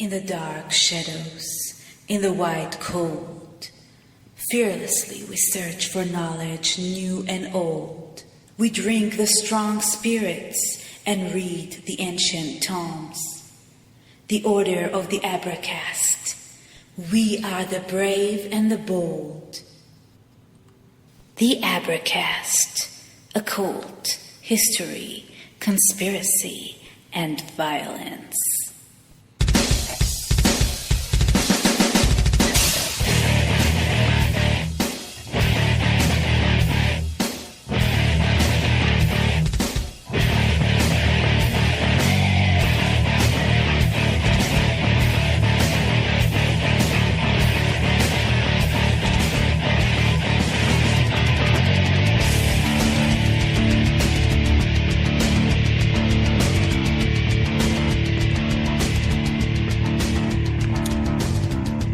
In the dark shadows, in the white cold, fearlessly we search for knowledge new and old. We drink the strong spirits and read the ancient tomes. The order of the Abracast. We are the brave and the bold. The Abracast. Occult, history, conspiracy, and violence.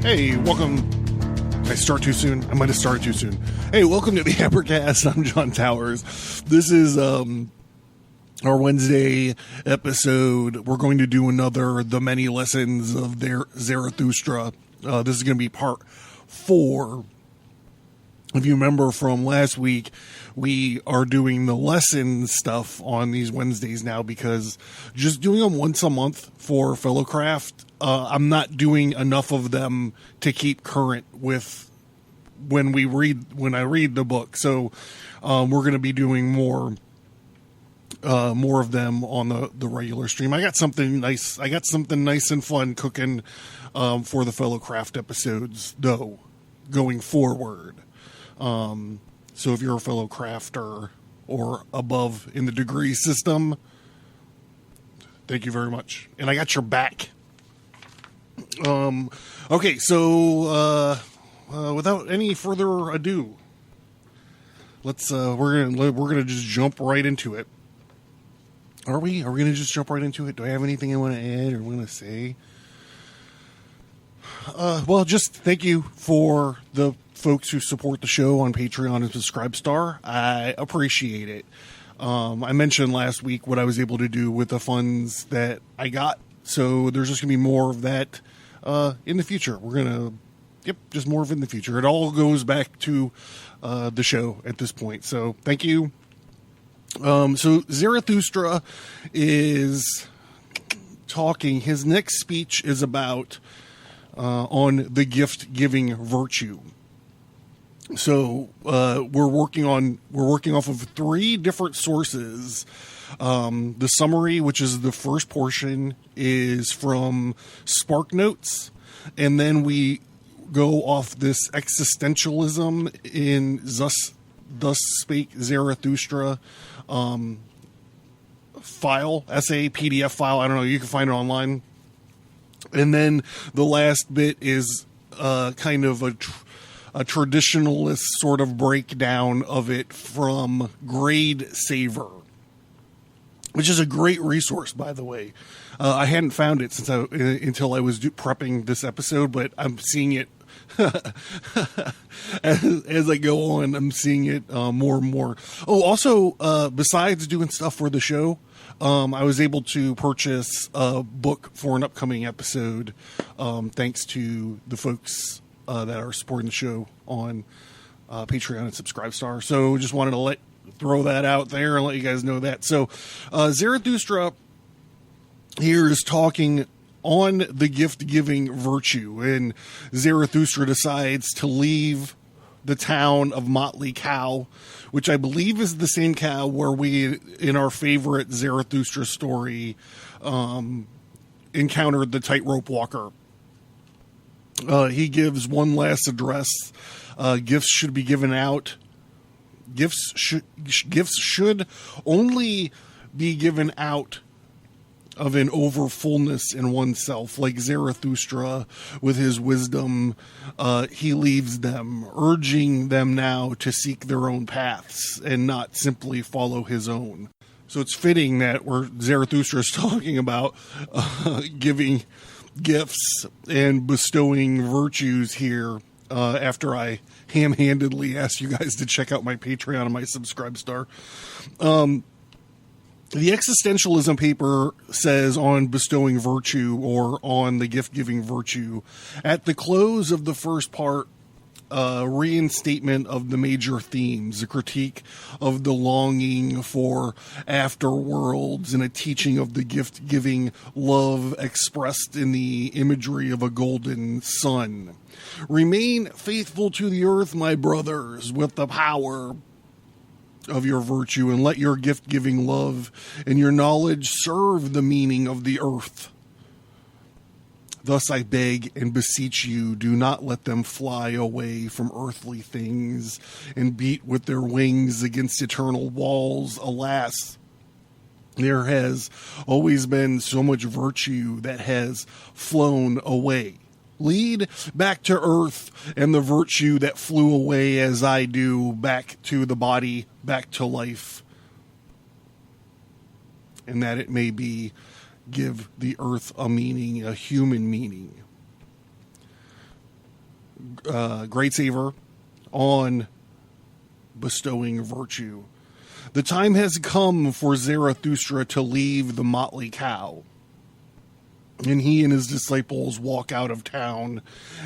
Hey, welcome. Did I start too soon? I might have started too soon. Hey, welcome to the Abracast. I'm John Towers. This is our Wednesday episode. We're going to do another The Many Lessons of Zarathustra. This is going to be part 4. If you remember from last week, we are doing the lesson stuff on these Wednesdays now because just doing them once a month for Fellowcraft, I'm not doing enough of them to keep current with when I read the book. So we're going to be doing more of them on the regular stream. I got something nice and fun cooking for the Fellowcraft episodes though going forward. So if you're a fellow crafter or above in the degree system, thank you very much. And I got your back. Okay, so without any further ado, we're gonna just jump right into it. Are we gonna just jump right into it? Do I have anything I want to add or want to say? Well, just thank you for the folks who support the show on Patreon and Subscribestar. I appreciate it. I mentioned last week what I was able to do with the funds that I got. So there's just going to be more of that in the future. Just more of it in the future. It all goes back to the show at this point. So thank you. So Zarathustra is talking. His next speech is about on the gift-giving virtue. So we're working off of 3 different sources. The summary, which is the first portion, is from Sparknotes, and then we go off this Existentialism in Thus Spake Zarathustra file, essay, PDF file. I don't know. You can find it online. And then the last bit is kind of a traditionalist sort of breakdown of it from Grade Saver, which is a great resource, by the way. I hadn't found it until I was prepping this episode, but I'm seeing it as I go on. I'm seeing it more and more. Oh, also, besides doing stuff for the show, I was able to purchase a book for an upcoming episode, thanks to the folks that are supporting the show on Patreon and Subscribestar. So just wanted to throw that out there and let you guys know that. So Zarathustra here is talking on the gift-giving virtue, and Zarathustra decides to leave the town of Motley Cow, which I believe is the same cow where we, in our favorite Zarathustra story, encountered the tightrope walker. He gives one last address. Gifts should be given out. Gifts should only be given out of an overfullness in oneself. Like Zarathustra, with his wisdom, he leaves them, urging them now to seek their own paths and not simply follow his own. So it's fitting that Zarathustra is talking about giving gifts and bestowing virtues here, after I ham-handedly asked you guys to check out my Patreon and my Subscribestar. The Existentialism paper says on bestowing virtue, or on the gift-giving virtue, at the close of the first part, reinstatement of the major themes, a critique of the longing for afterworlds, and a teaching of the gift-giving love expressed in the imagery of a golden sun. Remain faithful to the earth, my brothers, with the power of your virtue, and let your gift-giving love and your knowledge serve the meaning of the earth. Thus I beg and beseech you, do not let them fly away from earthly things and beat with their wings against eternal walls. Alas, there has always been so much virtue that has flown away. Lead back to earth and the virtue that flew away, as I do, back to the body, back to life, and that it may be give the earth a meaning, a human meaning. Great Saver on bestowing virtue. The time has come for Zarathustra to leave the motley cow, and he and his disciples walk out of town.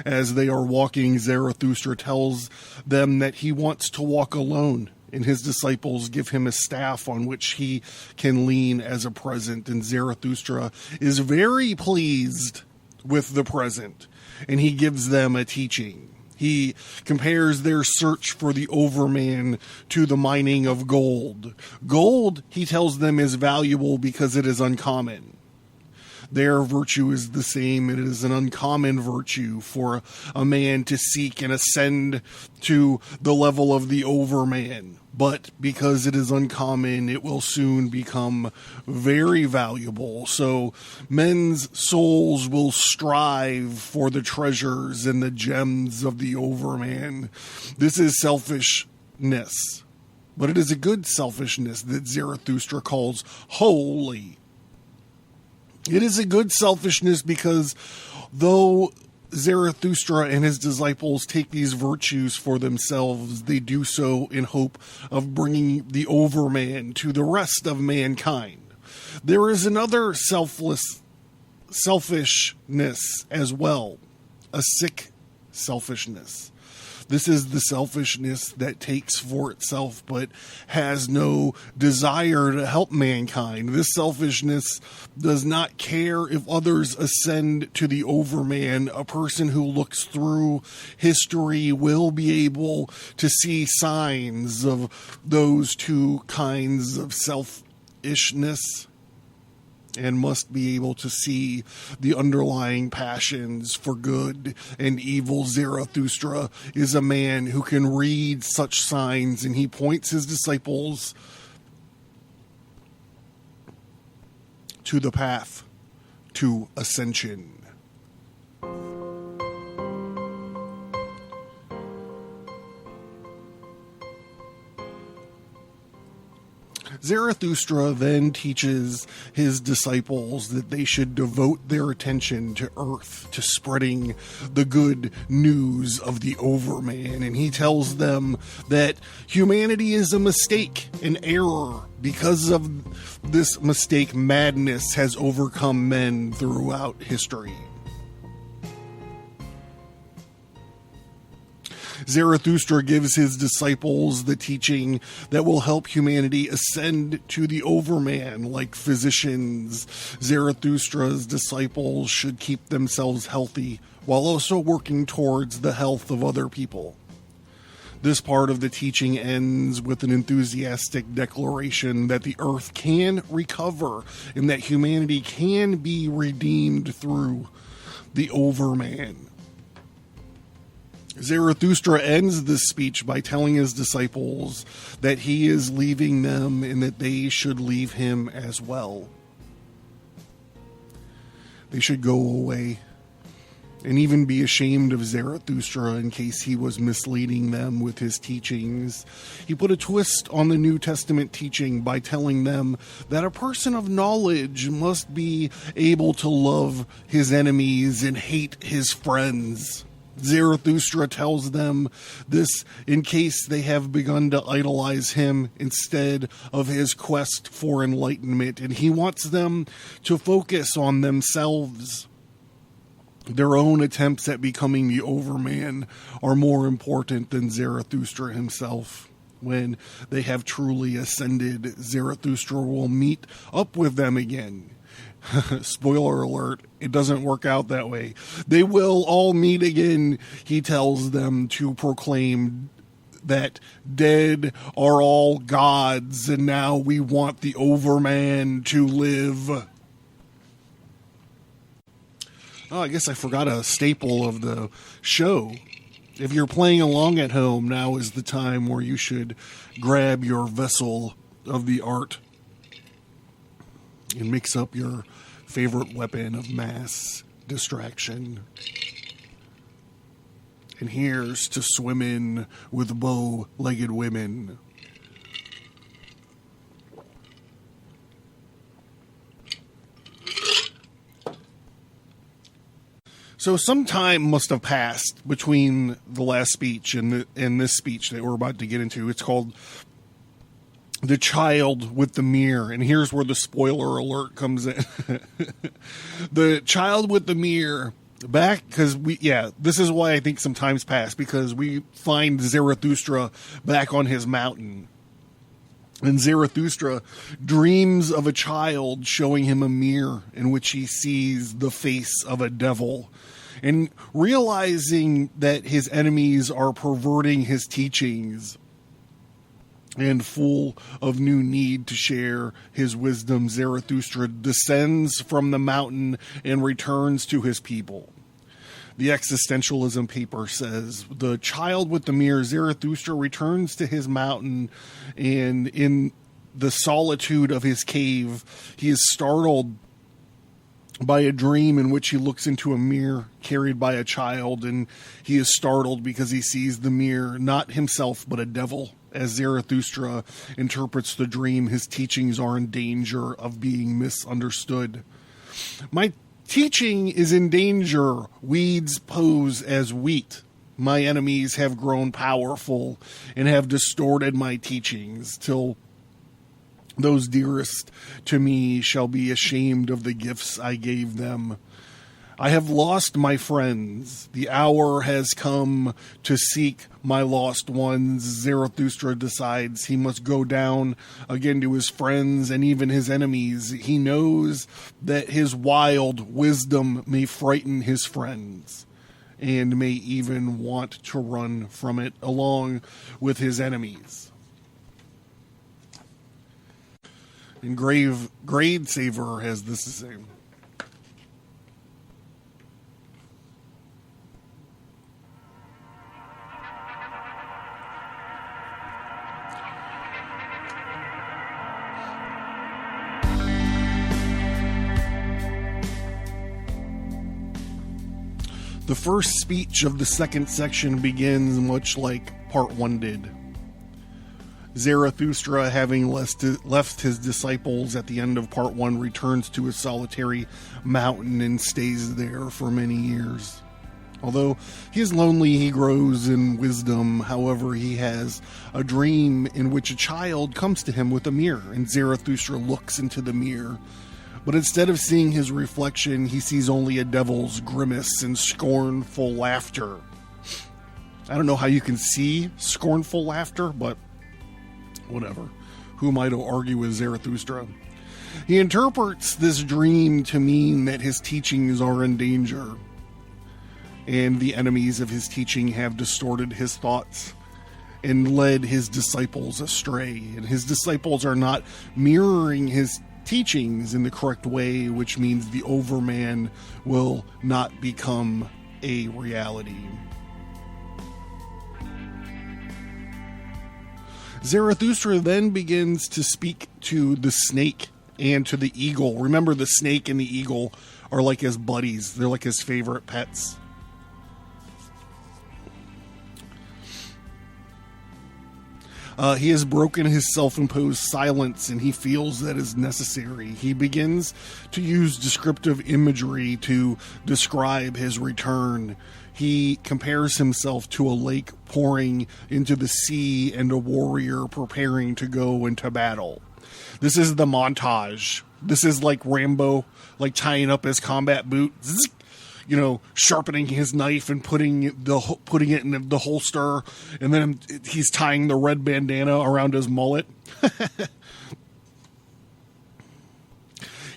As they are walking, Zarathustra tells them that he wants to walk alone, and his disciples give him a staff on which he can lean as a present. And Zarathustra is very pleased with the present, and he gives them a teaching. He compares their search for the overman to the mining of gold. Gold, he tells them, is valuable because it is uncommon. Their virtue is the same. It is an uncommon virtue for a man to seek and ascend to the level of the overman. But because it is uncommon, it will soon become very valuable. So men's souls will strive for the treasures and the gems of the overman. This is selfishness, but it is a good selfishness that Zarathustra calls holy. It is a good selfishness because though Zarathustra and his disciples take these virtues for themselves, they do so in hope of bringing the overman to the rest of mankind. There is another selfishness as well, a sick selfishness. This is the selfishness that takes for itself but has no desire to help mankind. This selfishness does not care if others ascend to the overman. A person who looks through history will be able to see signs of those two kinds of selfishness, and must be able to see the underlying passions for good and evil. Zarathustra is a man who can read such signs, and he points his disciples to the path to ascension. Zarathustra then teaches his disciples that they should devote their attention to earth, to spreading the good news of the overman. And he tells them that humanity is a mistake, an error. Because of this mistake, madness has overcome men throughout history. Zarathustra gives his disciples the teaching that will help humanity ascend to the overman. Like physicians, Zarathustra's disciples should keep themselves healthy while also working towards the health of other people. This part of the teaching ends with an enthusiastic declaration that the earth can recover and that humanity can be redeemed through the overman. Zarathustra ends this speech by telling his disciples that he is leaving them and that they should leave him as well. They should go away and even be ashamed of Zarathustra in case he was misleading them with his teachings. He put a twist on the New Testament teaching by telling them that a person of knowledge must be able to love his enemies and hate his friends. Zarathustra tells them this in case they have begun to idolize him instead of his quest for enlightenment, and he wants them to focus on themselves. Their own attempts at becoming the Overman are more important than Zarathustra himself. When they have truly ascended, Zarathustra will meet up with them again. Spoiler alert, it doesn't work out that way. They will all meet again, he tells them, to proclaim that dead are all gods, and now we want the Overman to live. Oh, I guess I forgot a staple of the show. If you're playing along at home, now is the time where you should grab your vessel of the art and mix up your favorite weapon of mass distraction. And here's to swim in with bow-legged women. So some time must have passed between the last speech and this speech that we're about to get into. It's called The Child with the Mirror. And here's where the spoiler alert comes in. The Child with the Mirror, because this is why I think some time's passed, because we find Zarathustra back on his mountain. And Zarathustra dreams of a child showing him a mirror in which he sees the face of a devil. And realizing that his enemies are perverting his teachings and full of new need to share his wisdom, Zarathustra descends from the mountain and returns to his people. The Existentialism paper says, the child with the mirror, Zarathustra, returns to his mountain, and in the solitude of his cave, he is startled by a dream in which he looks into a mirror carried by a child, and he is startled because he sees the mirror, not himself, but a devil. As Zarathustra interprets the dream, his teachings are in danger of being misunderstood. My teaching is in danger. Weeds pose as wheat. My enemies have grown powerful and have distorted my teachings till those dearest to me shall be ashamed of the gifts I gave them. I have lost my friends. The hour has come to seek my lost ones. Zarathustra decides he must go down again to his friends and even his enemies. He knows that his wild wisdom may frighten his friends and may even want to run from it along with his enemies. And Grade Saver has this to say. The first speech of the second section begins much like part 1 did. Zarathustra, having left his disciples at the end of part 1, returns to his solitary mountain and stays there for many years. Although he is lonely, he grows in wisdom. However, he has a dream in which a child comes to him with a mirror, and Zarathustra looks into the mirror. But instead of seeing his reflection, he sees only a devil's grimace and scornful laughter. I don't know how you can see scornful laughter, but whatever. Who am I to argue with Zarathustra? He interprets this dream to mean that his teachings are in danger, and the enemies of his teaching have distorted his thoughts and led his disciples astray. And his disciples are not mirroring his teachings in the correct way, which means the Overman will not become a reality. Zarathustra then begins to speak to the snake and to the eagle. Remember, the snake and the eagle are like his buddies. They're like his favorite pets. He has broken his self-imposed silence, and he feels that is necessary. He begins to use descriptive imagery to describe his return. He compares himself to a lake pouring into the sea and a warrior preparing to go into battle. This is the montage. This is like Rambo, like tying up his combat boot, sharpening his knife and putting it in the holster, and then he's tying the red bandana around his mullet.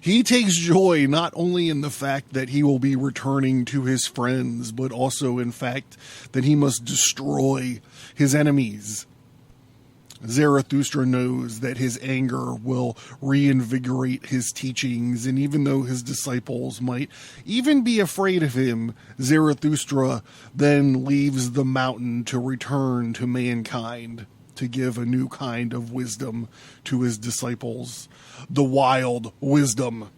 He takes joy not only in the fact that he will be returning to his friends, but also in fact that he must destroy his enemies. Zarathustra knows that his anger will reinvigorate his teachings, and even though his disciples might even be afraid of him, Zarathustra then leaves the mountain to return to mankind, to give a new kind of wisdom to his disciples, the wild wisdom.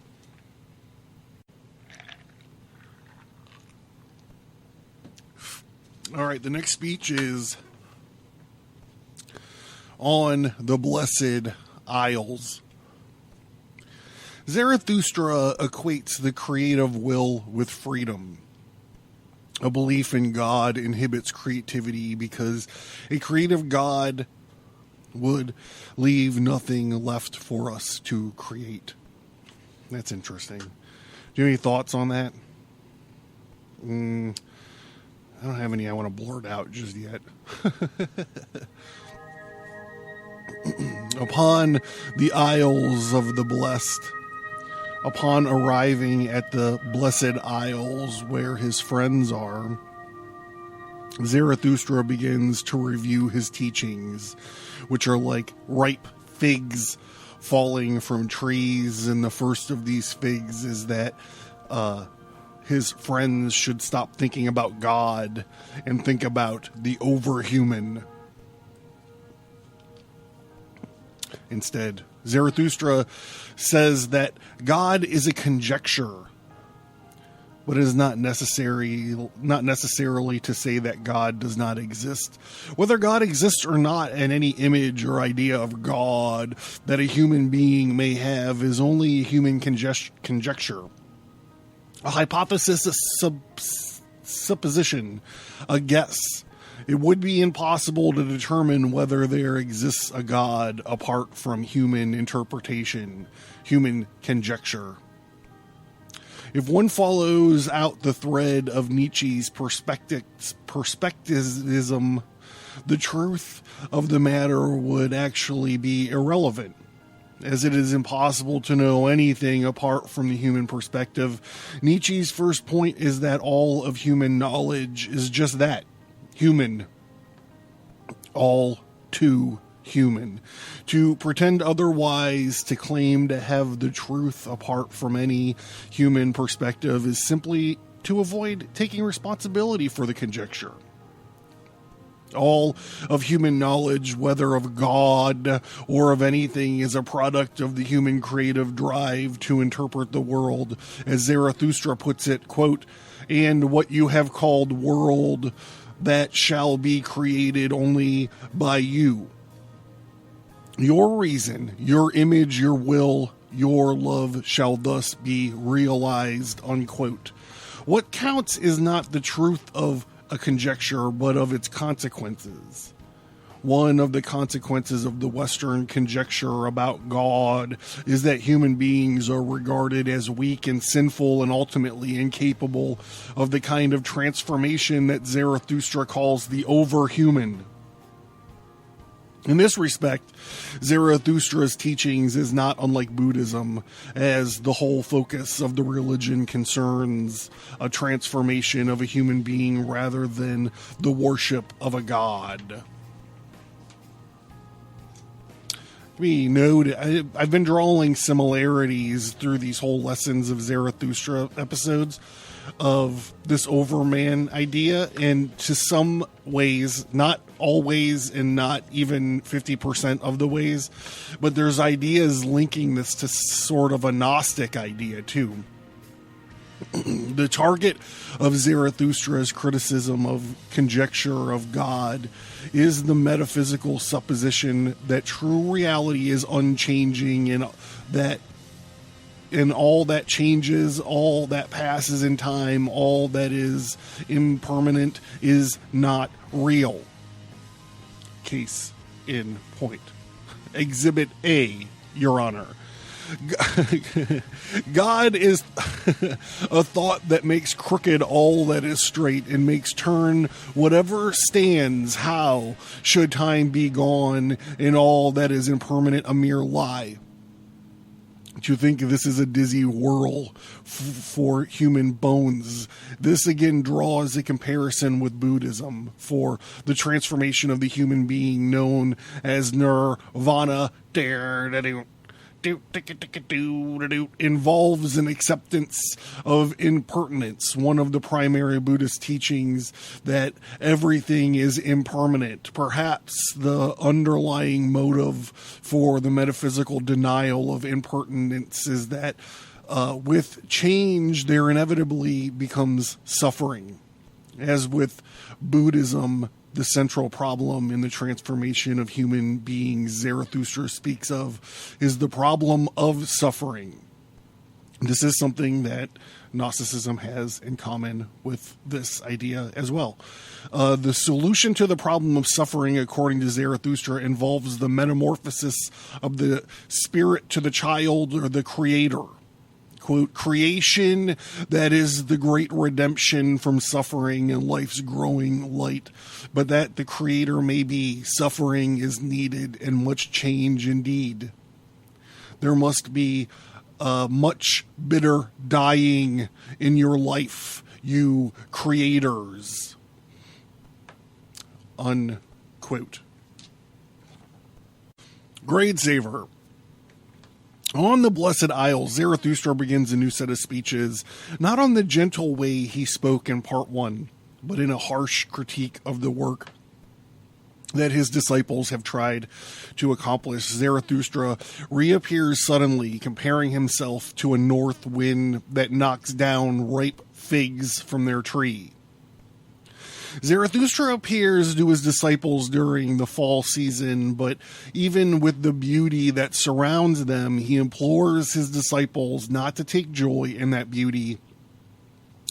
All right, the next speech is on the Blessed Isles. Zarathustra equates the creative will with freedom. A belief in God inhibits creativity because a creative God would leave nothing left for us to create. That's interesting. Do you have any thoughts on that? I don't have any I want to blurt out just yet. Upon the Isles of the Blessed, upon arriving at the Blessed Isles where his friends are, Zarathustra begins to review his teachings, which are like ripe figs falling from trees. And the first of these figs is that his friends should stop thinking about God and think about the overhuman. Instead, Zarathustra says that God is a conjecture, but it is not necessarily to say that God does not exist. Whether God exists or not, and any image or idea of God that a human being may have is only a human conjecture, a hypothesis, a supposition, a guess. It would be impossible to determine whether there exists a God apart from human interpretation, human conjecture. If one follows out the thread of Nietzsche's perspectivism, the truth of the matter would actually be irrelevant, as it is impossible to know anything apart from the human perspective. Nietzsche's first point is that all of human knowledge is just that. Human. All too human. To pretend otherwise, to claim to have the truth apart from any human perspective, is simply to avoid taking responsibility for the conjecture. All of human knowledge, whether of God or of anything, is a product of the human creative drive to interpret the world. As Zarathustra puts it, quote, "And what you have called world, that shall be created only by you. Your reason, your image, your will, your love shall thus be realized," unquote. What counts is not the truth of a conjecture, but of its consequences. One of the consequences of the Western conjecture about God is that human beings are regarded as weak and sinful and ultimately incapable of the kind of transformation that Zarathustra calls the overhuman. In this respect, Zarathustra's teachings is not unlike Buddhism, as the whole focus of the religion concerns a transformation of a human being rather than the worship of a god. We know I've been drawing similarities through these whole Lessons of Zarathustra episodes of this overman idea, and to some ways, not always and not even 50% of the ways, but there's ideas linking this to sort of a Gnostic idea too. The target of Zarathustra's criticism of conjecture of God is the metaphysical supposition that true reality is unchanging and that in all that changes, all that passes in time, all that is impermanent is not real. Case in point. Exhibit A, Your Honor. God is a thought that makes crooked all that is straight and makes turn whatever stands. How should time be gone and all that is impermanent a mere lie? Do you think this is a dizzy whirl for human bones? This again draws a comparison with Buddhism for the transformation of the human being known as nirvana. Involves an acceptance of impermanence, one of the primary Buddhist teachings that everything is impermanent. Perhaps the underlying motive for the metaphysical denial of impermanence is that with change there inevitably becomes suffering. As with Buddhism, the central problem in the transformation of human beings Zarathustra speaks of is the problem of suffering. This is something that Gnosticism has in common with this idea as well. The solution to the problem of suffering, according to Zarathustra, involves the metamorphosis of the spirit to the child or the creator. Quote, creation that is the great redemption from suffering and life's growing light, but that the creator may be, suffering is needed and much change indeed. There must be much bitter dying in your life, you creators. Unquote. Grade Saver. On the Blessed Isle, Zarathustra begins a new set of speeches, not on the gentle way he spoke in part 1, but in a harsh critique of the work that his disciples have tried to accomplish. Zarathustra reappears suddenly, comparing himself to a north wind that knocks down ripe figs from their tree. Zarathustra appears to his disciples during the fall season, but even with the beauty that surrounds them, he implores his disciples not to take joy in that beauty.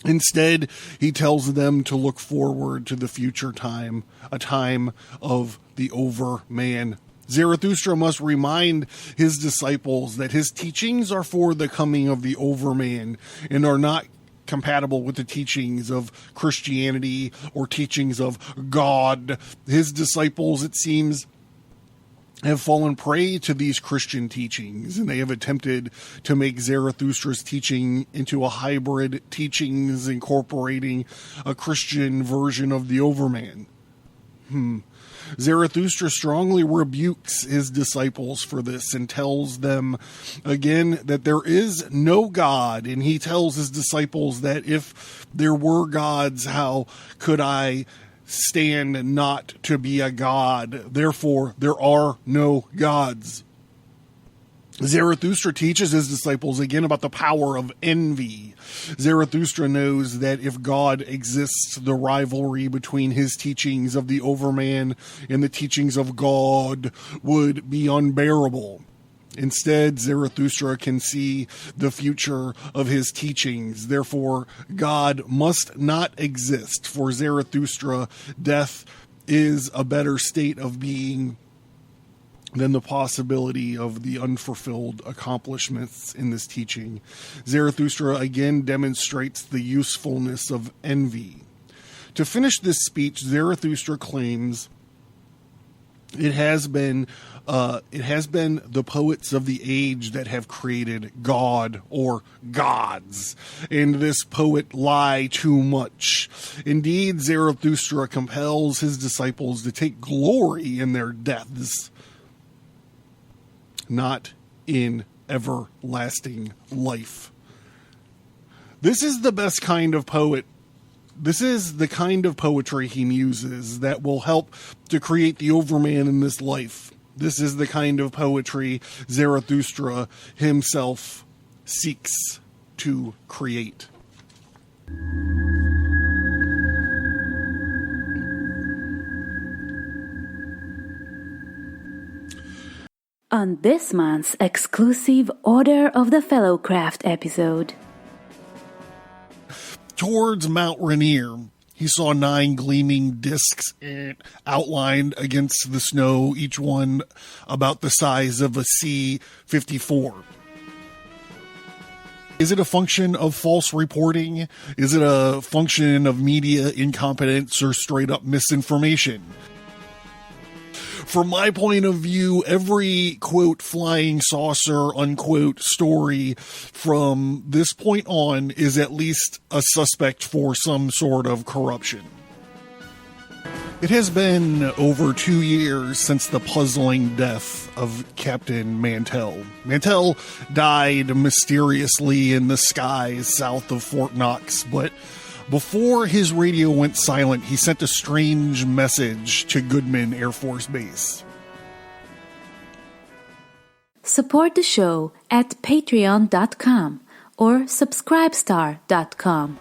Instead, he tells them to look forward to the future time, a time of the Overman. Zarathustra must remind his disciples that his teachings are for the coming of the Overman and are not compatible with the teachings of Christianity or teachings of God. His disciples, it seems, have fallen prey to these Christian teachings, and they have attempted to make Zarathustra's teaching into a hybrid teachings incorporating a Christian version of the Overman. Zarathustra strongly rebukes his disciples for this and tells them again that there is no God. And he tells his disciples that if there were gods, how could I stand not to be a god? Therefore, there are no gods. Zarathustra teaches his disciples again about the power of envy. Zarathustra knows that if God exists, the rivalry between his teachings of the Overman and the teachings of God would be unbearable. Instead, Zarathustra can see the future of his teachings. Therefore, God must not exist. For Zarathustra, death is a better state of being than the possibility of the unfulfilled accomplishments in this teaching. Zarathustra again demonstrates the usefulness of envy. To finish this speech, Zarathustra claims it has been the poets of the age that have created God or gods, and this poet lie too much. Indeed, Zarathustra compels his disciples to take glory in their deaths, not in everlasting life. This is the best kind of poet. This is the kind of poetry he muses that will help to create the Overman in this life. This is the kind of poetry Zarathustra himself seeks to create. On this month's exclusive Order of the Fellowcraft episode. Towards Mount Rainier, he saw 9 gleaming discs outlined against the snow, each one about the size of a C-54. Is it a function of false reporting? Is it a function of media incompetence or straight up misinformation? From my point of view, every, quote, flying saucer, unquote, story from this point on is at least a suspect for some sort of corruption. It has been over 2 years since the puzzling death of Captain Mantell. Mantell died mysteriously in the skies south of Fort Knox, but before his radio went silent, he sent a strange message to Goodman Air Force Base. Support the show at patreon.com or subscribestar.com.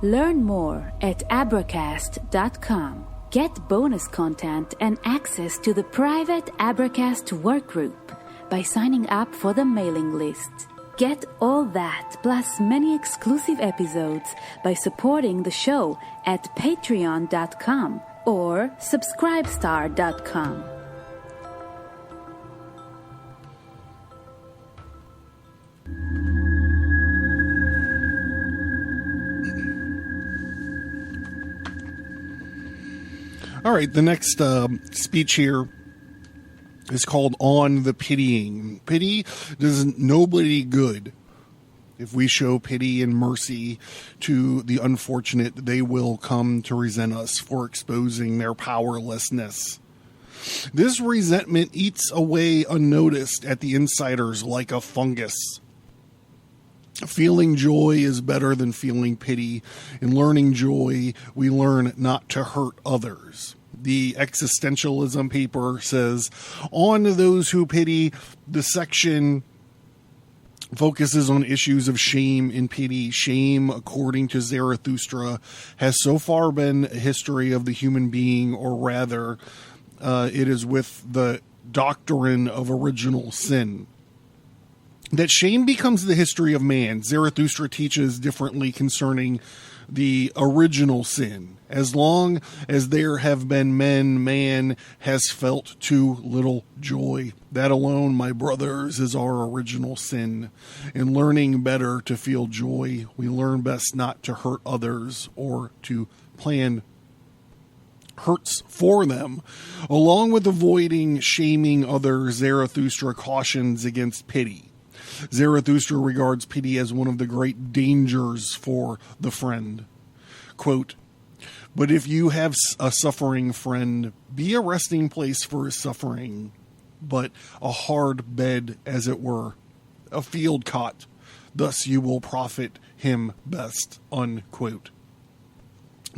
Learn more at abracast.com. Get bonus content and access to the private Abracast workgroup by signing up for the mailing list. Get all that plus many exclusive episodes by supporting the show at patreon.com or subscribestar.com. All right, the next speech here is called On the Pitying. Pity does nobody good. If we show pity and mercy to the unfortunate, they will come to resent us for exposing their powerlessness. This resentment eats away unnoticed at the insiders like a fungus. Feeling joy is better than feeling pity. In learning joy, we learn not to hurt others. The Existentialism paper says, on those who pity, the section focuses on issues of shame and pity. Shame, according to Zarathustra, has so far been a history of the human being, or rather, it is with the doctrine of original sin. That shame becomes the history of man. Zarathustra teaches differently concerning the original sin. As long as there have been men, man has felt too little joy. That alone, my brothers, is our original sin. In learning better to feel joy, we learn best not to hurt others or to plan hurts for them. Along with avoiding shaming others, Zarathustra cautions against pity. Zarathustra regards pity as one of the great dangers for the friend. Quote, but if you have a suffering friend, be a resting place for his suffering, but a hard bed, as it were, a field cot. Thus you will profit him best. Unquote.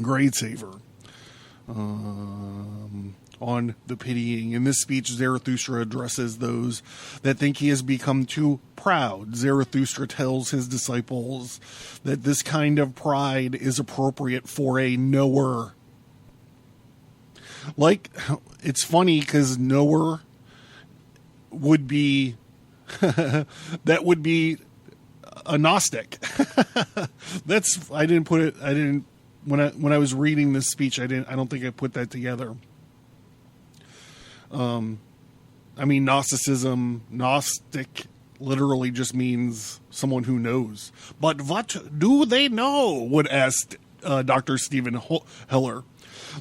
Grade saver. On the pitying. In this speech, Zarathustra addresses those that think he has become too proud. Zarathustra tells his disciples that this kind of pride is appropriate for a knower. Like, it's funny because knower would be, that would be a Gnostic. When I was reading this speech, I don't think I put that together. Gnosticism, Gnostic literally just means someone who knows. But what do they know? Would ask Dr. Stephen Heller.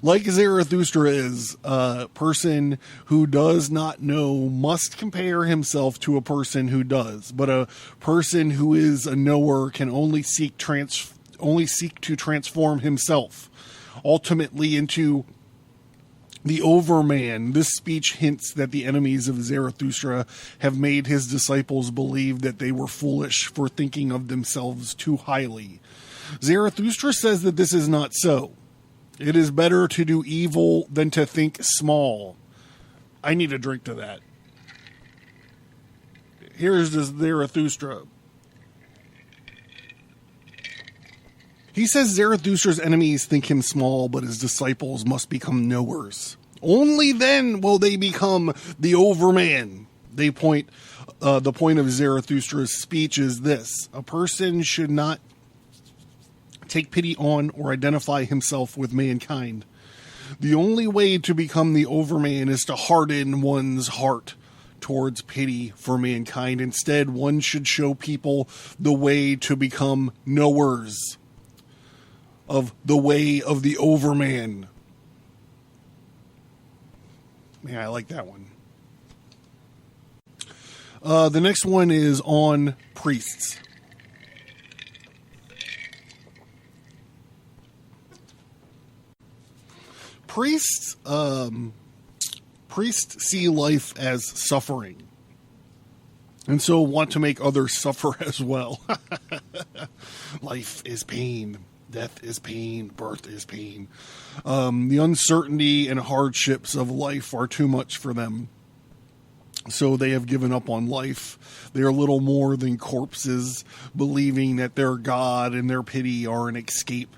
Like Zarathustra is, a person who does not know must compare himself to a person who does. But a person who is a knower can only seek to transform himself, ultimately into the overman. This speech hints that the enemies of Zarathustra have made his disciples believe that they were foolish for thinking of themselves too highly. Zarathustra says that this is not so. It is better to do evil than to think small. I need a drink to that. Here's the Zarathustra. He says Zarathustra's enemies think him small, but his disciples must become knowers. Only then will they become the overman. The point of Zarathustra's speech is this: a person should not take pity on or identify himself with mankind. The only way to become the overman is to harden one's heart towards pity for mankind. Instead, one should show people the way to become knowers of the way of the overman. Yeah, I like that one. The next one is on priests. Priests see life as suffering, and so want to make others suffer as well. Life is pain. Death is pain. Birth is pain. The uncertainty and hardships of life are too much for them. So they have given up on life. They are little more than corpses, believing that their God and their pity are an escape.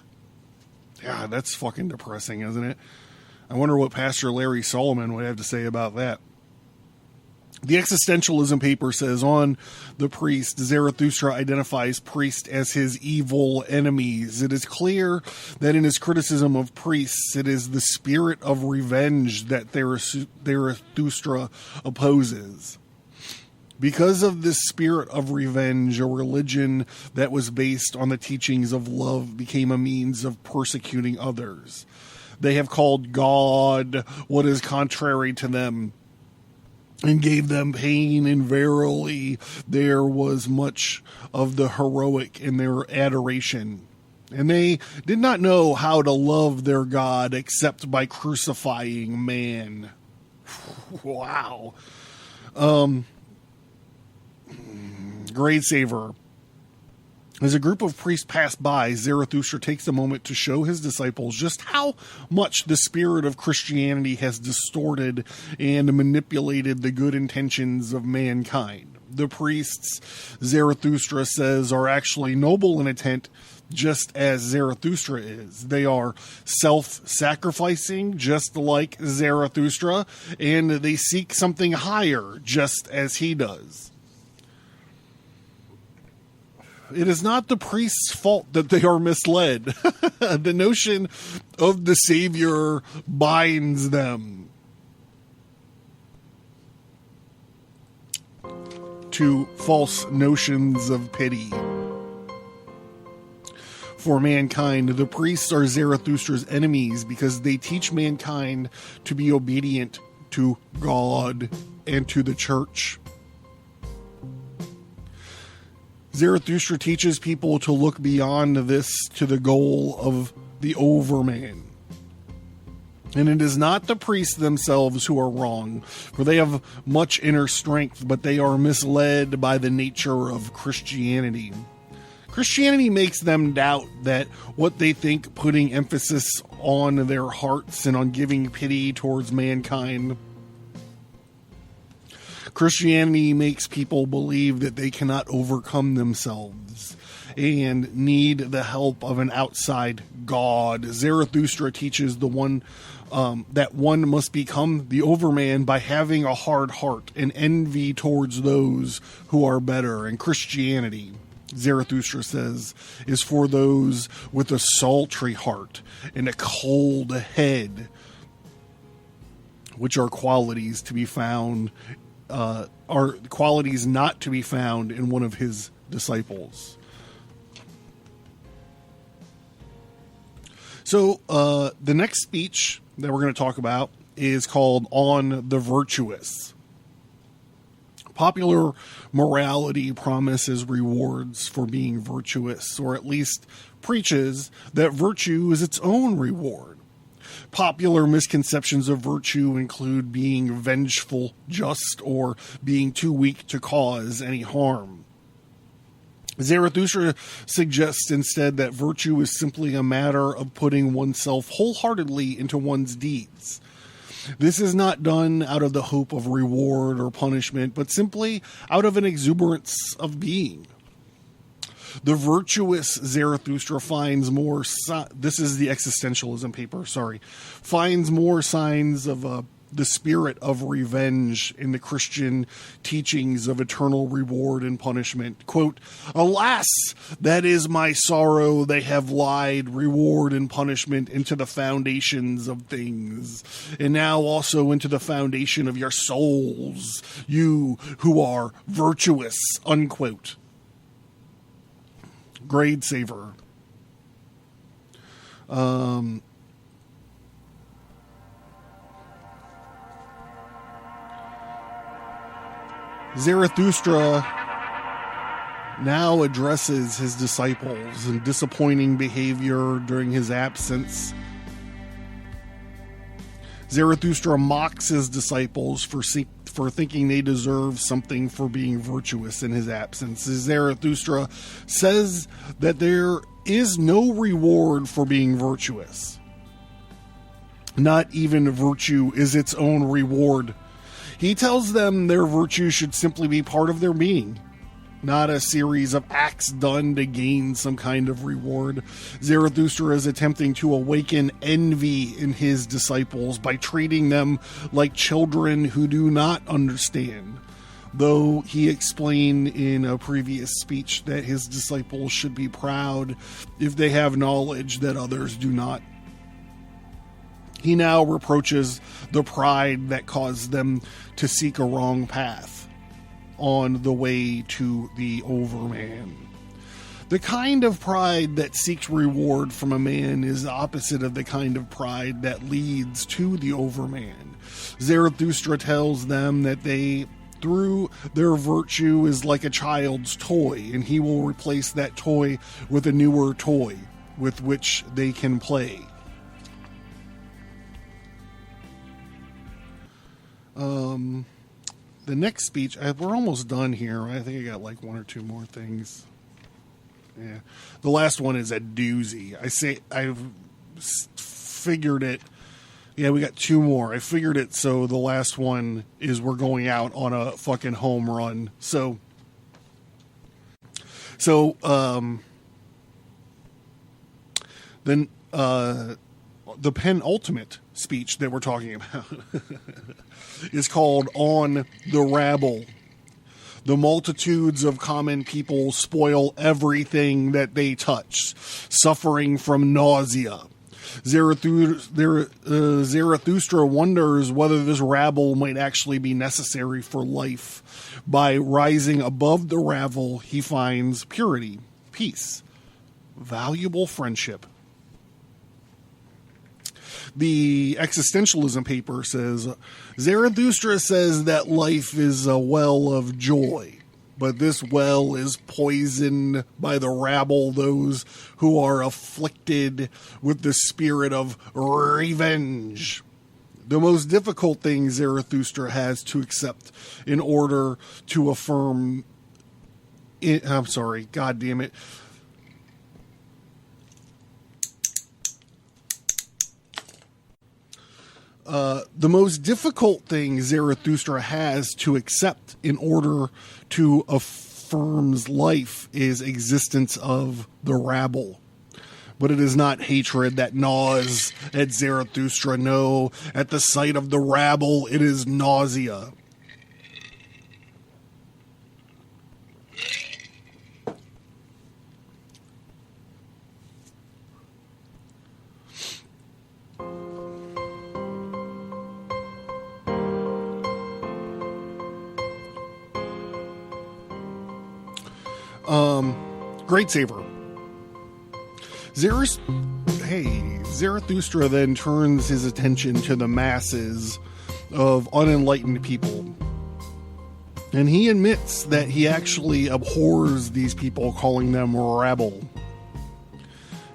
Yeah, that's fucking depressing, isn't it? I wonder what Pastor Larry Solomon would have to say about that. The Existentialism paper says, on the priest, Zarathustra identifies priests as his evil enemies. It is clear that in his criticism of priests, it is the spirit of revenge that Zarathustra opposes. Because of this spirit of revenge, a religion that was based on the teachings of love became a means of persecuting others. They have called God what is contrary to them, and gave them pain, and verily there was much of the heroic in their adoration. And they did not know how to love their God except by crucifying man. Wow. Grade Saver. As a group of priests pass by, Zarathustra takes a moment to show his disciples just how much the spirit of Christianity has distorted and manipulated the good intentions of mankind. The priests, Zarathustra says, are actually noble in intent, just as Zarathustra is. They are self-sacrificing, just like Zarathustra, and they seek something higher, just as he does. It is not the priest's fault that they are misled. The notion of the Savior binds them to false notions of pity. For mankind, the priests are Zarathustra's enemies because they teach mankind to be obedient to God and to the church. Zarathustra teaches people to look beyond this to the goal of the overman. And it is not the priests themselves who are wrong, for they have much inner strength, but they are misled by the nature of Christianity. Christianity makes them doubt that what they think, putting emphasis on their hearts and on giving pity towards mankind. Christianity makes people believe that they cannot overcome themselves and need the help of an outside God. Zarathustra teaches that one must become the overman by having a hard heart and envy towards those who are better. And Christianity, Zarathustra says, is for those with a sultry heart and a cold head, which are qualities to be found are qualities not to be found in one of his disciples. So the next speech that we're going to talk about is called On the Virtuous. Popular morality promises rewards for being virtuous, or at least preaches that virtue is its own reward. Popular misconceptions of virtue include being vengeful, just, or being too weak to cause any harm. Zarathustra suggests instead that virtue is simply a matter of putting oneself wholeheartedly into one's deeds. This is not done out of the hope of reward or punishment, but simply out of an exuberance of being. The virtuous Zarathustra finds more, this is the Existentialism paper, finds more signs of the spirit of revenge in the Christian teachings of eternal reward and punishment. Quote, "Alas, that is my sorrow. They have lied reward and punishment into the foundations of things, and now also into the foundation of your souls, you who are virtuous," unquote. Grade saver. Zarathustra now addresses his disciples and disappointing behavior during his absence. Zarathustra mocks his disciples for thinking they deserve something for being virtuous in his absence. Zarathustra says that there is no reward for being virtuous. Not even virtue is its own reward. He tells them their virtue should simply be part of their being, not a series of acts done to gain some kind of reward. Zarathustra is attempting to awaken envy in his disciples by treating them like children who do not understand, though he explained in a previous speech that his disciples should be proud if they have knowledge that others do not. He now reproaches the pride that caused them to seek a wrong path on the way to the overman. The kind of pride that seeks reward from a man is opposite of the kind of pride that leads to the overman. Zarathustra tells them that through their virtue is like a child's toy, and he will replace that toy with a newer toy with which they can play. The next speech, we're almost done here. I think I got like one or two more things. Yeah. The last one is a doozy. I've figured it. Yeah, we got two more. I figured it so the last one is we're going out on a fucking home run. So then the penultimate speech that we're talking about is called On the Rabble. The multitudes of common people spoil everything that they touch, suffering from nausea. Zarathustra wonders whether this rabble might actually be necessary for life. By rising above the rabble, he finds purity, peace, valuable friendship. The Existentialism paper says, Zarathustra says that life is a well of joy, but this well is poisoned by the rabble, those who are afflicted with the spirit of revenge. The most difficult thing Zarathustra has to accept in order to affirm it, God damn it. The most difficult thing Zarathustra has to accept in order to affirm life is existence of the rabble. But it is not hatred that gnaws at Zarathustra. No, at the sight of the rabble, it is nausea. Great saver. Zarathustra then turns his attention to the masses of unenlightened people. And he admits that he actually abhors these people, calling them rabble.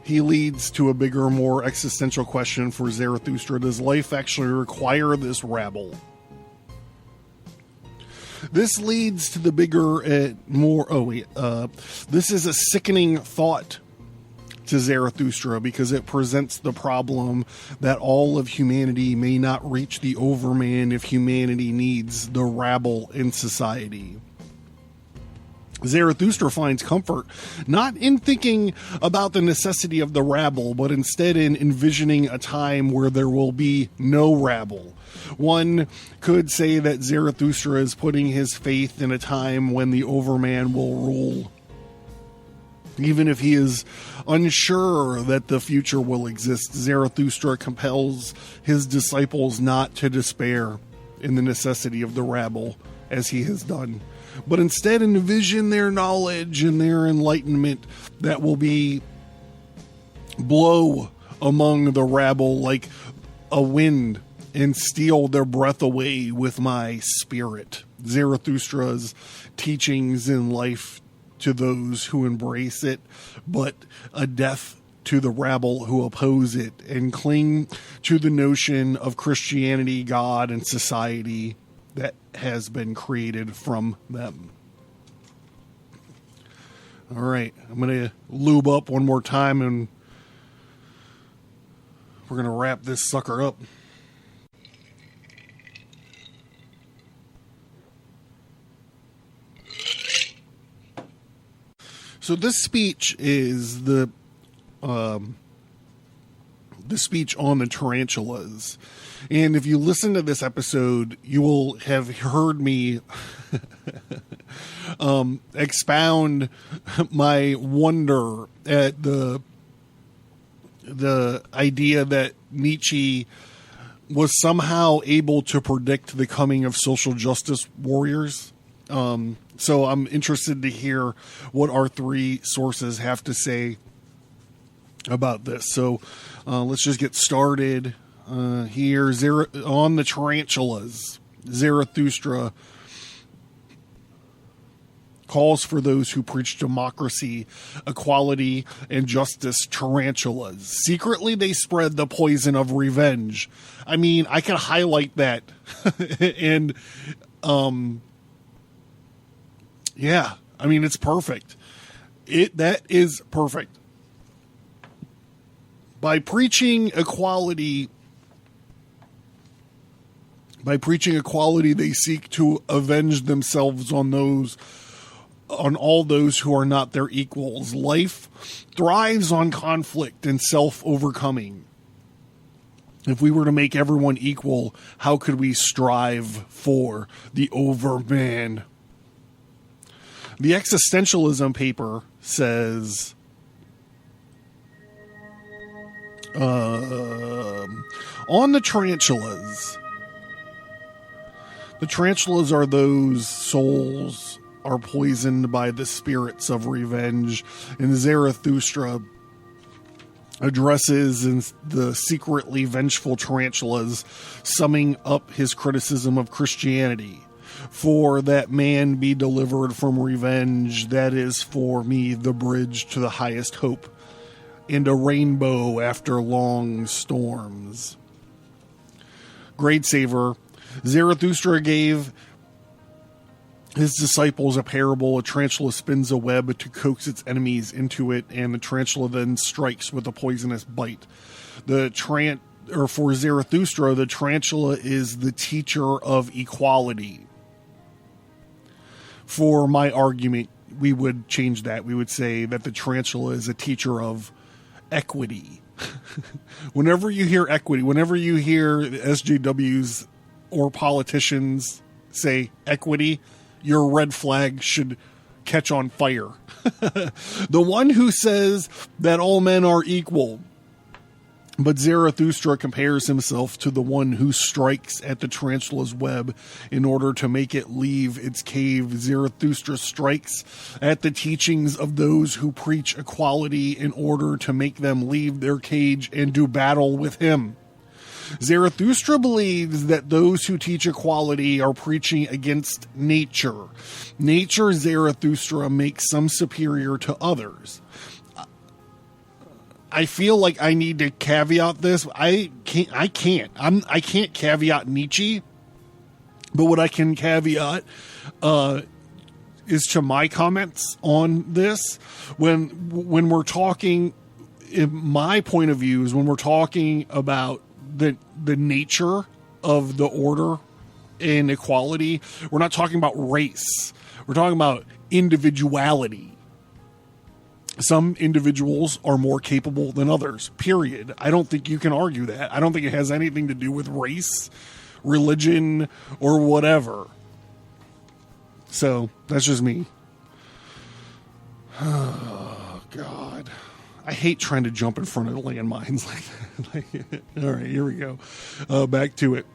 He leads to a bigger, more existential question for Zarathustra. Does life actually require this rabble? This leads to the bigger, this is a sickening thought to Zarathustra because it presents the problem that all of humanity may not reach the overman if humanity needs the rabble in society. Zarathustra finds comfort not in thinking about the necessity of the rabble, but instead in envisioning a time where there will be no rabble. One could say that Zarathustra is putting his faith in a time when the overman will rule. Even if he is unsure that the future will exist, Zarathustra compels his disciples not to despair in the necessity of the rabble, as he has done, but instead envision their knowledge and their enlightenment that will be blow among the rabble like a wind and steal their breath away with my spirit. Zarathustra's teachings in life to those who embrace it, but a death to the rabble who oppose it and cling to the notion of Christianity, God, and society that has been created from them. All right, I'm going to lube up one more time and we're going to wrap this sucker up. So this speech is the speech on the tarantulas. And if you listen to this episode, you will have heard me expound my wonder at the idea that Nietzsche was somehow able to predict the coming of social justice warriors. So I'm interested to hear what our three sources have to say about this. So let's just get started here. On the tarantulas, Zarathustra calls for those who preach democracy, equality, and justice tarantulas. Secretly, they spread the poison of revenge. I mean, I can highlight that. And, yeah, I mean, it's perfect. That is perfect. By preaching equality, they seek to avenge themselves on all those who are not their equals. Life thrives on conflict and self-overcoming. If we were to make everyone equal, how could we strive for the overman? The Existentialism paper says, on the tarantulas are those souls are poisoned by the spirits of revenge, and Zarathustra addresses in the secretly vengeful tarantulas, summing up his criticism of Christianity. For that man be delivered from revenge, that is for me the bridge to the highest hope, and a rainbow after long storms. Grade Saver, Zarathustra gave his disciples a parable. A tarantula spins a web to coax its enemies into it, and the tarantula then strikes with a poisonous bite. For Zarathustra, the tarantula is the teacher of equality. For my argument, we would change that. We would say that the tarantula is a teacher of equity. Whenever you hear equity, whenever you hear SJWs or politicians say equity, your red flag should catch on fire. The one who says that all men are equal. But Zarathustra compares himself to the one who strikes at the tarantula's web in order to make it leave its cave. Zarathustra strikes at the teachings of those who preach equality in order to make them leave their cage and do battle with him. Zarathustra believes that those who teach equality are preaching against nature. Nature, Zarathustra, makes some superior to others. I feel like I need to caveat this. I can't caveat Nietzsche But what I can caveat is to my comments on this. When we're talking, in my point of view, is when we're talking about the nature of the order and equality, we're not talking about race. We're talking about individuality. Some individuals are more capable than others, period. I don't think you can argue that. I don't think it has anything to do with race, religion, or whatever. So, that's just me. Oh, God. I hate trying to jump in front of landmines like that. All right, here we go. Back to it.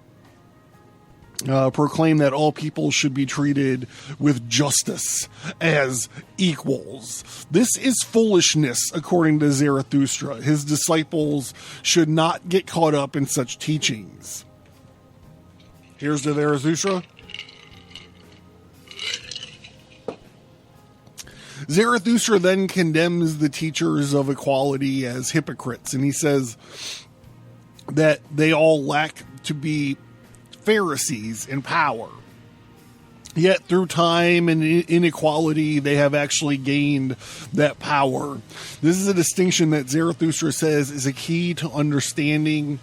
Proclaim that all people should be treated with justice as equals. This is foolishness, according to Zarathustra. His disciples should not get caught up in such teachings. Here's to Zarathustra. Zarathustra then condemns the teachers of equality as hypocrites, and he says that they all lack to be Pharisees in power. Yet through time and inequality, they have actually gained that power. This is a distinction that Zarathustra says is a key to understanding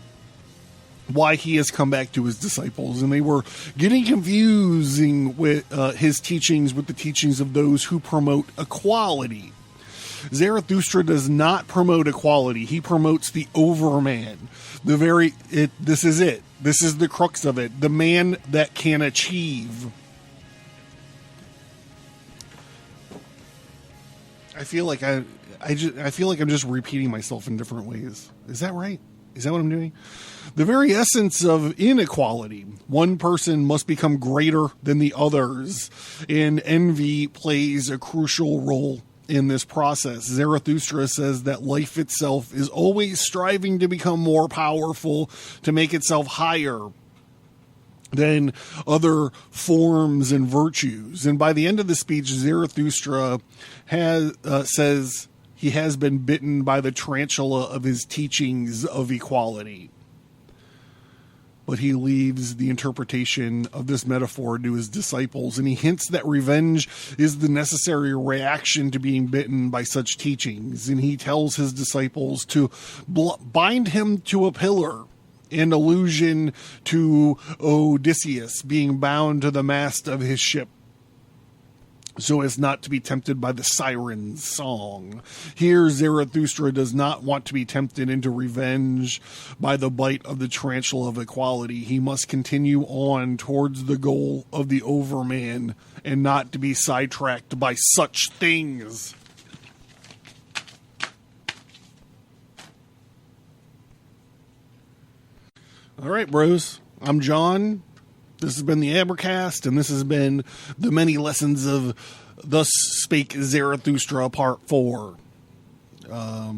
why he has come back to his disciples. And they were getting confusing with his teachings with the teachings of those who promote equality. Zarathustra does not promote equality. He promotes the overman. This is it. This is the crux of it. The man that can achieve. I feel like I'm just repeating myself in different ways. Is that right? Is that what I'm doing? The very essence of inequality. One person must become greater than the others, and envy plays a crucial role in this process. Zarathustra says that life itself is always striving to become more powerful, to make itself higher than other forms and virtues. And by the end of the speech, Zarathustra says he has been bitten by the tarantula of his teachings of equality. But he leaves the interpretation of this metaphor to his disciples, and he hints that revenge is the necessary reaction to being bitten by such teachings. And he tells his disciples to bind him to a pillar, in allusion to Odysseus being bound to the mast of his ship, so as not to be tempted by the siren's song. Here, Zarathustra does not want to be tempted into revenge by the bite of the tarantula of equality. He must continue on towards the goal of the overman and not to be sidetracked by such things. All right, bros. I'm John. This has been the Abercast, and this has been the many lessons of Thus Spake Zarathustra Part 4. I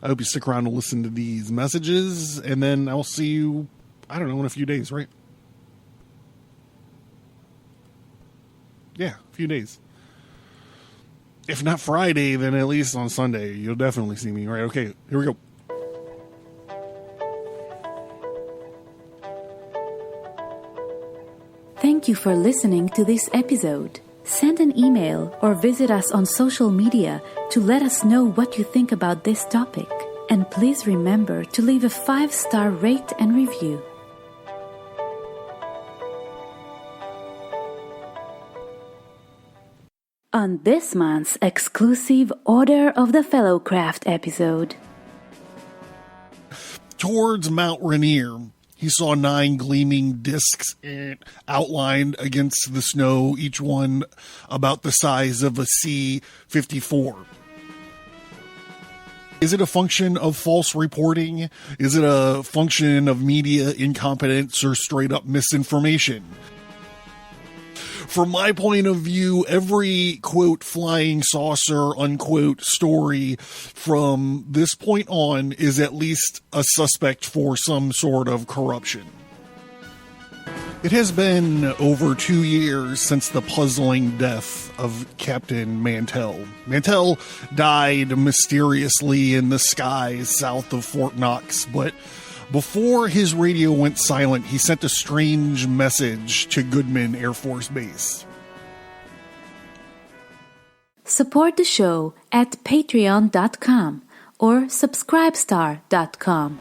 hope you stick around to listen to these messages, and then I'll see you, I don't know, in a few days, right? Yeah, a few days. If not Friday, then at least on Sunday. You'll definitely see me, right? Okay, here we go. Thank you for listening to this episode. Send an email or visit us on social media to let us know what you think about this topic. And please remember to leave a 5-star rate and review. On this month's exclusive Order of the Fellowcraft episode. Towards Mount Rainier, he saw 9 gleaming discs outlined against the snow, each one about the size of a C-54. Is it a function of false reporting? Is it a function of media incompetence or straight up misinformation? From my point of view, every, quote, flying saucer, unquote, story from this point on is at least a suspect for some sort of corruption. It has been over 2 years since the puzzling death of Captain Mantell. Mantell died mysteriously in the skies south of Fort Knox, but Before his radio went silent, he sent a strange message to Goodman Air Force Base. Support the show at patreon.com or subscribestar.com.